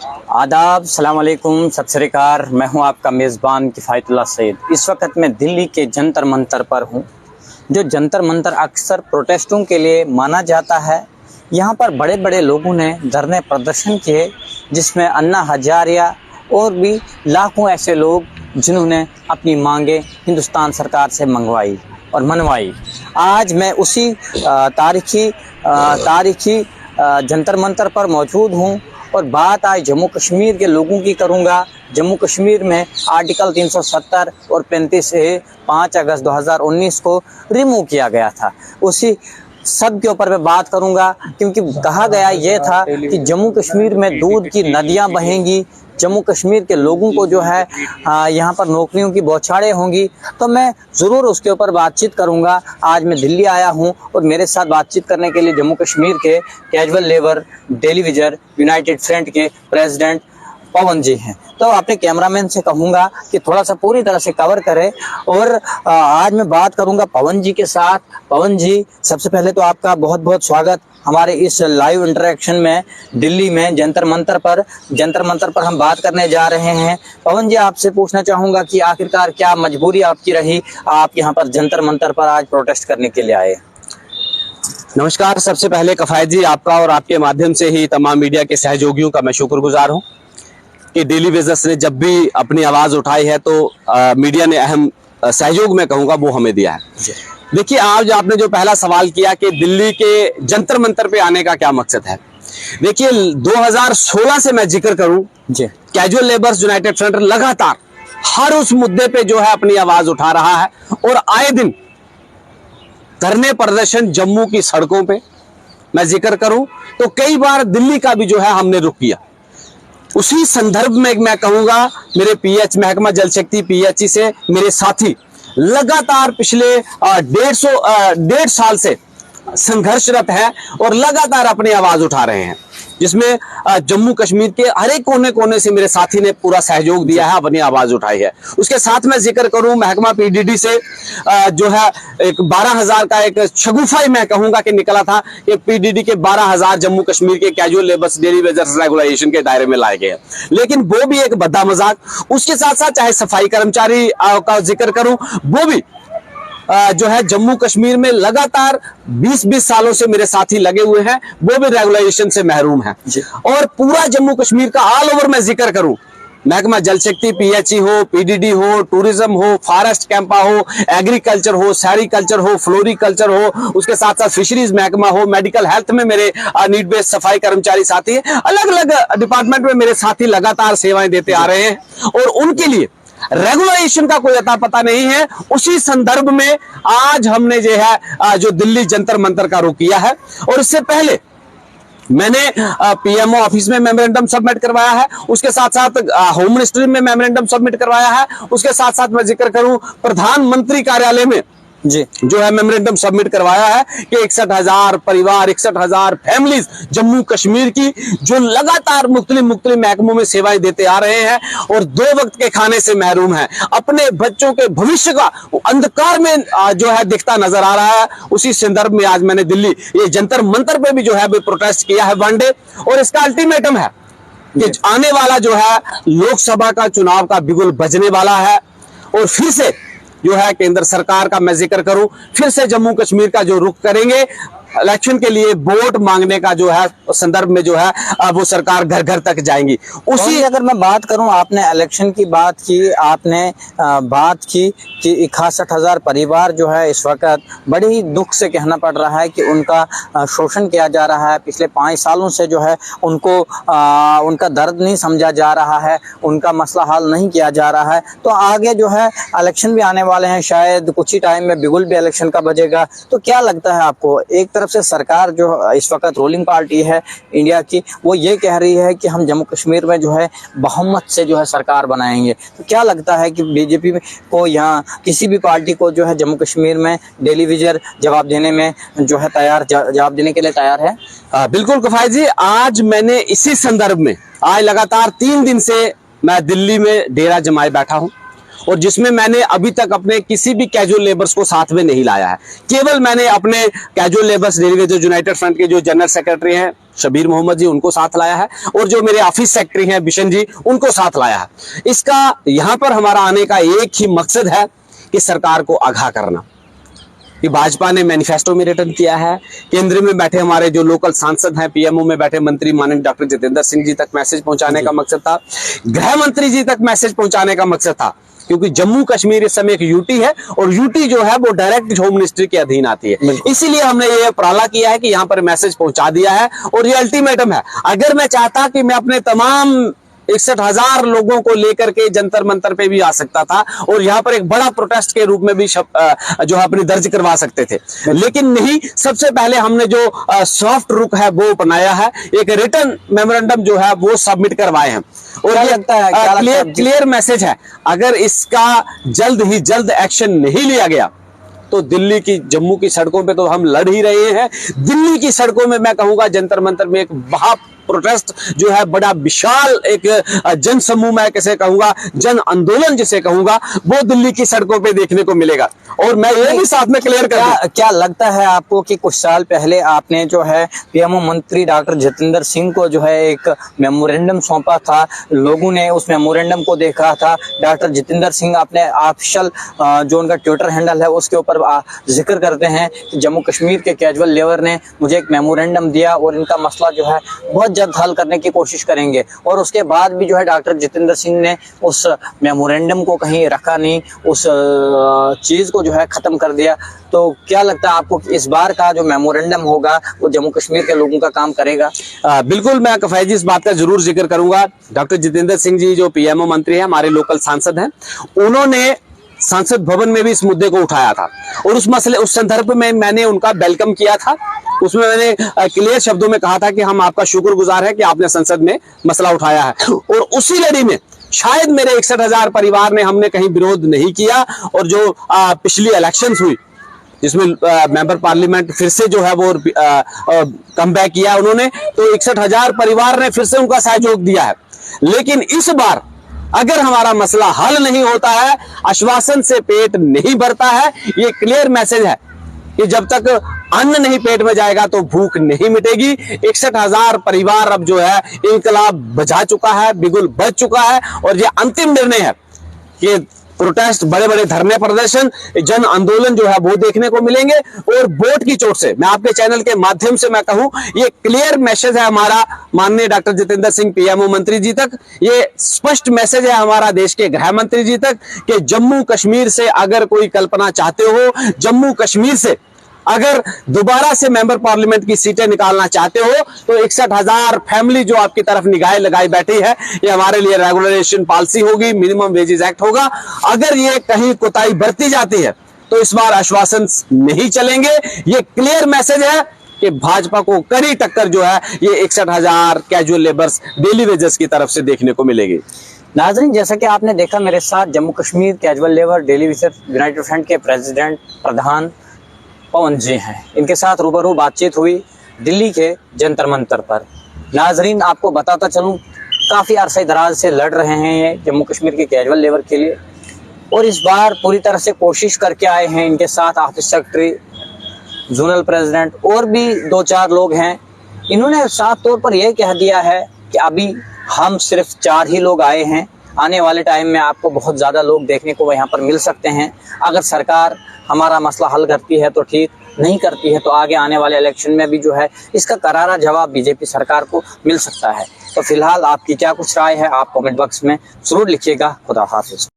आदाब, सलाम अलैकुम, सत श्री अकाल। मैं हूं आपका मेज़बान किफ़ायतुल्लाह सईद। इस वक्त मैं दिल्ली के जंतर मंतर पर हूं। जो जंतर मंतर अक्सर प्रोटेस्टों के लिए माना जाता है। यहां पर बड़े बड़े लोगों ने धरने प्रदर्शन किए, जिसमें अन्ना हजारिया और भी लाखों ऐसे लोग जिन्होंने अपनी मांगे हिंदुस्तान सरकार से मंगवाई और मनवाई। आज मैं उसी तारीखी जंतर मंतर पर मौजूद हूं और बात आज जम्मू कश्मीर के लोगों की करूंगा। जम्मू कश्मीर में आर्टिकल 370 और 35 ए 5 अगस्त 2019 को रिमूव किया गया था। उसी सब के ऊपर मैं बात करूंगा, क्योंकि कहा गया ये था कि जम्मू कश्मीर में दूध की नदियां बहेंगी, जम्मू कश्मीर के लोगों को जो है यहाँ पर नौकरियों की बौछारें होंगी। तो मैं ज़रूर उसके ऊपर बातचीत करूँगा। आज मैं दिल्ली आया हूँ और मेरे साथ बातचीत करने के लिए जम्मू कश्मीर के कैजुअल लेबर डेलीविजर यूनाइटेड फ्रंट के प्रेसिडेंट पवन जी हैं। तो अपने कैमरामैन से कहूँगा कि थोड़ा सा पूरी तरह से कवर करें। और आज मैं बात करूँगा पवन जी के साथ। पवन जी, सबसे पहले तो आपका बहुत बहुत स्वागत हमारे इस लाइव इंटरेक्शन में दिल्ली में जंतर मंतर पर हम बात करने जा रहे हैं। पवन जी, आपसे पूछना चाहूँगा कि आखिरकार क्या मजबूरी आपकी रही, आप यहाँ पर जंतर मंतर पर आज प्रोटेस्ट करने के लिए आए? नमस्कार। सबसे पहले कफायत जी, आपका और आपके माध्यम से ही तमाम मीडिया के सहयोगियों का मैं शुक्रगुजार हूं कि डेली विजर्स ने जब भी अपनी आवाज उठाई है तो मीडिया ने अहम सहयोग में कहूंगा वो हमें दिया है। देखिए, आज आपने जो पहला सवाल किया कि दिल्ली के जंतर मंतर पे आने का क्या मकसद है। देखिए, 2016 से मैं जिक्र करूं, कैजुअल लेबर्स यूनाइटेड फ्रंट लगातार हर उस मुद्दे पे जो है अपनी आवाज उठा रहा है और आए दिन धरने प्रदर्शन जम्मू की सड़कों पे मैं जिक्र करूं तो कई बार दिल्ली का भी जो है हमने रुख किया। उसी संदर्भ में मैं कहूंगा, मेरे महकमा जल शक्ति पीएचई से मेरे साथी लगातार पिछले 1.5 साल से संघर्षरत है और लगातार अपनी आवाज उठा रहे हैं, जिसमें जम्मू कश्मीर के हर एक कोने कोने से मेरे साथी ने पूरा सहयोग दिया है, अपनी आवाज उठाई है। उसके साथ मैं जिक्र करूं महकमा पीडीडी से जो है एक 12,000 का एक शगुफा मैं कहूंगा कि निकला था कि पीडीडी के 12,000 जम्मू कश्मीर के casual labours daily wagers regularisation के दायरे में लाए गए, लेकिन वो भी एक बद्दा मजाक। उसके साथ साथ चाहे सफाई कर्मचारी का जिक्र करूं, वो भी जो है जम्मू कश्मीर में लगातार 20-20 सालों से मेरे साथी लगे हुए हैं, वो भी रेगुलाइजेशन से महरूम हैं। और पूरा जम्मू कश्मीर का ऑल ओवर मैं जिक्र करूं, महकमा जल शक्ति पीएचई हो, पीडीडी हो, टूरिज्म हो, फॉरेस्ट कैंपा हो, एग्रीकल्चर हो, सैरिकल्चर हो, फ्लोरिकल्चर हो, उसके साथ साथ फिशरीज महकमा हो, मेडिकल हेल्थ में मेरे नीड बेस्ड सफाई कर्मचारी साथी हैं, अलग अलग डिपार्टमेंट में मेरे साथी लगातार सेवाएं देते आ रहे हैं और उनके लिए रेगुलाइजेशन का कोई अता पता नहीं है। उसी संदर्भ में आज हमने जो है जो दिल्ली जंतर मंतर का रुख किया है। और इससे पहले मैंने पीएमओ ऑफिस में मेमोरेंडम सबमिट करवाया है, उसके साथ साथ होम मिनिस्ट्री में मेमोरेंडम सबमिट करवाया है, उसके साथ साथ मैं जिक्र करूं प्रधानमंत्री कार्यालय में जी जो है मेमोरेंडम सबमिट करवाया है कि 61,000 परिवार, 61,000 फैमिलीज जम्मू कश्मीर की जो लगातार मुख्तलिफ महकमों में सेवाएं देते आ रहे हैं और 2 वक्त के खाने से महरूम हैं, अपने बच्चों के भविष्य का अंधकार में जो है दिखता नजर आ रहा है। उसी संदर्भ में आज मैंने दिल्ली ये जंतर मंतर पे भी जो है प्रोटेस्ट किया है 1 डे। और इसका अल्टीमेटम है कि आने वाला जो है लोकसभा का चुनाव का बिगुल बजने वाला है और फिर से जो है केंद्र सरकार का मैं जिक्र करूं, फिर से जम्मू कश्मीर का जो रुख करेंगे इलेक्शन के लिए वोट मांगने का जो है संदर्भ में जो है वो सरकार घर घर तक जाएंगी। उसी अगर मैं बात करूं, आपने इलेक्शन की बात की, आपने बात की कि 61,000 परिवार जो है इस वक्त बड़े ही दुख से कहना पड़ रहा है कि उनका शोषण किया जा रहा है। पिछले 5 सालों से जो है उनको उनका दर्द नहीं समझा जा रहा है, उनका मसला हल नहीं किया जा रहा है। तो आगे जो है इलेक्शन भी आने वाले हैं, शायद कुछ ही टाइम में बिगुल भी इलेक्शन का बजेगा। तो क्या लगता है आपको, एक तरफ से सरकार जो इस वक्त रूलिंग पार्टी है इंडिया की, वो ये कह रही है कि हम जम्मू कश्मीर में जो है बहुमत से जो है सरकार बनाएंगे, तो क्या लगता है कि बीजेपी को यहाँ किसी भी पार्टी को जो है जम्मू कश्मीर में डेली विजर जवाब देने में जो है जवाब देने के लिए तैयार है? बिल्कुल कफायत जी, आज मैंने इसी संदर्भ में आज लगातार 3 दिन से मैं दिल्ली में डेरा जमाए बैठा हूं और जिसमें मैंने अभी तक अपने किसी भी कैजुअल लेबर्स को साथ में नहीं लाया है। केवल मैंने अपने casual labours daily wages United front के जो जनरल सेक्रेटरी हैं शबीर मोहम्मद जी, उनको साथ लाया है, और जो मेरे ऑफिस सेक्रेटरी हैं बिशन जी, उनको साथ लाया है। इसका यहां पर हमारा आने का एक ही मकसद है कि सरकार को आगाह करना कि भाजपा ने मैनिफेस्टो में रिटर्न किया है। केंद्र में बैठे हमारे जो लोकल सांसद हैं, पीएमओ में बैठे मंत्री माननीय डॉक्टर जितेंद्र सिंह जी तक मैसेज पहुंचाने का मकसद था। गृह मंत्री जी तक मैसेज पहुंचाने का मकसद था, क्योंकि जम्मू कश्मीर इस समय एक यूटी है और यूटी जो है वो डायरेक्ट होम मिनिस्ट्री के अधीन आती है। इसीलिए हमने ये उपराला किया है कि यहाँ पर मैसेज पहुंचा दिया है और ये अल्टीमेटम है। अगर मैं चाहता कि मैं अपने तमाम 61,000 लोगों को लेकर के जंतर मंतर पे भी आ सकता था और यहाँ पर एक बड़ा प्रोटेस्ट के रूप में भी जो है अपनी दर्ज करवा सकते थे, लेकिन नहीं। सबसे पहले हमने जो सॉफ्ट रुख है वो अपनाया है, एक रिटर्न मेमोरेंडम जो है वो सबमिट करवाए हैं और ये लगता है क्लियर मैसेज है। अगर इसका जल्द ही जल्द एक्शन नहीं लिया गया तो दिल्ली की, जम्मू की सड़कों पे तो हम लड़ ही रहे हैं, दिल्ली की सड़कों में मैं कहूंगा जंतर मंतर में एक महा प्रोटेस्ट जो है, बड़ा विशाल एक जन समूह, मैं कैसे कहूंगा जन आंदोलन जिसे कहूंगा, वो दिल्ली की सड़कों पे देखने को मिलेगा। और मैं ये भी साथ में क्लियर कर, क्या लगता है आपको कि कुछ साल पहले आपने जो है पीएमओ मंत्री डॉक्टर जितेंद्र सिंह को जो है एक मेमोरेंडम सौंपा था, लोगों ने उस मेमोरेंडम को देखा था, डॉक्टर जितेंद्र सिंह अपने ऑफिशियल जो उनका ट्विटर हैंडल है उसके ऊपर जिक्र करते हैं कि जम्मू कश्मीर के कैजुअल लेबर ने मुझे एक मेमोरेंडम दिया और इनका मसला जो है बहुत जल्द हल करने की कोशिश करेंगे, और उसके बाद भी जो है डॉक्टर जितेंद्र सिंह ने उस मेमोरेंडम को कहीं रखा नहीं, उस चीज को जो है खत्म कर दिया। तो क्या लगता है आपको कि इस बार का जो मेमोरेंडम होगा वो जम्मू कश्मीर के लोगों का काम करेगा? बिल्कुल, मैं कफायत जी इस बात का जरूर जिक्र करूंगा। डॉक्टर जितेंद्र सिंह जी जो पीएमओ मंत्री हैं, हमारे लोकल सांसद हैं, उन्होंने संसद भवन में भी इस मुद्दे को उठाया था और उस संदर्भ में मैंने उनका वेलकम किया था। उसमें मैंने क्लियर शब्दों में कहा था कि हम आपका शुक्रगुजार हैं कि आपने संसद में मसला उठाया है, और उसी लड़ी में शायद मेरे 61,000 परिवार ने, हमने कहीं विरोध नहीं किया, और जो पिछली इलेक्शंस हुई जिसमें मेंबर पार्लियामेंट फिर से जो है वो कम बैक किया उन्होंने, तो 61,000 परिवार ने फिर से उनका सहयोग दिया है। लेकिन इस बार अगर हमारा मसला हल नहीं होता है, आश्वासन से पेट नहीं भरता है, ये क्लियर मैसेज है कि जब तक अन्न नहीं पेट में जाएगा तो भूख नहीं मिटेगी। 61,000 परिवार अब जो है इंकलाब बजा चुका है, बिगुल बज चुका है, और ये अंतिम निर्णय है कि प्रोटेस्ट, बड़े बड़े धरने प्रदर्शन, जन आंदोलन जो है वो देखने को मिलेंगे। और वोट की चोट से मैं आपके चैनल के माध्यम से मैं कहूं, ये क्लियर मैसेज है हमारा माननीय डॉक्टर जितेंद्र सिंह पीएमओ मंत्री जी तक, ये स्पष्ट मैसेज है हमारा देश के गृह मंत्री जी तक कि जम्मू कश्मीर से अगर कोई कल्पना चाहते हो, जम्मू कश्मीर से अगर दोबारा से मेंबर पार्लियामेंट की सीटें निकालना चाहते हो, तो 61,000 फैमिली जो आपकी तरफ निगाहें लगाई बैठी है, ये हमारे लिए रेगुलराइजेशन पॉलिसी होगी, मिनिमम वेजेस एक्ट होगा। अगर ये कहीं कोताही बरती जाती है तो इस बार आश्वासन नहीं चलेंगे। ये क्लियर मैसेज है कि भाजपा को कड़ी टक्कर जो है ये 61,000 कैजुअल लेबर्स डेली वेजेस की तरफ से देखने को मिलेगी। नाज़रीन, जैसा कि आपने देखा, मेरे साथ Jammu Kashmir casual labour daily wages United front के प्रेसिडेंट प्रधान पवन जी हैं। इनके साथ रूबरू बातचीत हुई दिल्ली के जंतर मंतर पर। नाजरीन, आपको बताता चलूं, काफ़ी अरसे दराज से लड़ रहे हैं ये जम्मू कश्मीर के कैजुअल लेबर के लिए, और इस बार पूरी तरह से कोशिश करके आए हैं। इनके साथ ऑफिस सेक्रेटरी, जोनल प्रेसिडेंट और भी 2-4 लोग हैं। इन्होंने साफ तौर पर यह कह दिया है कि अभी हम सिर्फ 4 ही लोग आए हैं, आने वाले टाइम में आपको बहुत ज़्यादा लोग देखने को यहाँ पर मिल सकते हैं। अगर सरकार हमारा मसला हल करती है तो ठीक, नहीं करती है तो आगे आने वाले इलेक्शन में भी जो है इसका करारा जवाब बीजेपी सरकार को मिल सकता है। तो फिलहाल आपकी क्या कुछ राय है, आप कमेंट बॉक्स में जरूर लिखिएगा। खुदा हाफिज।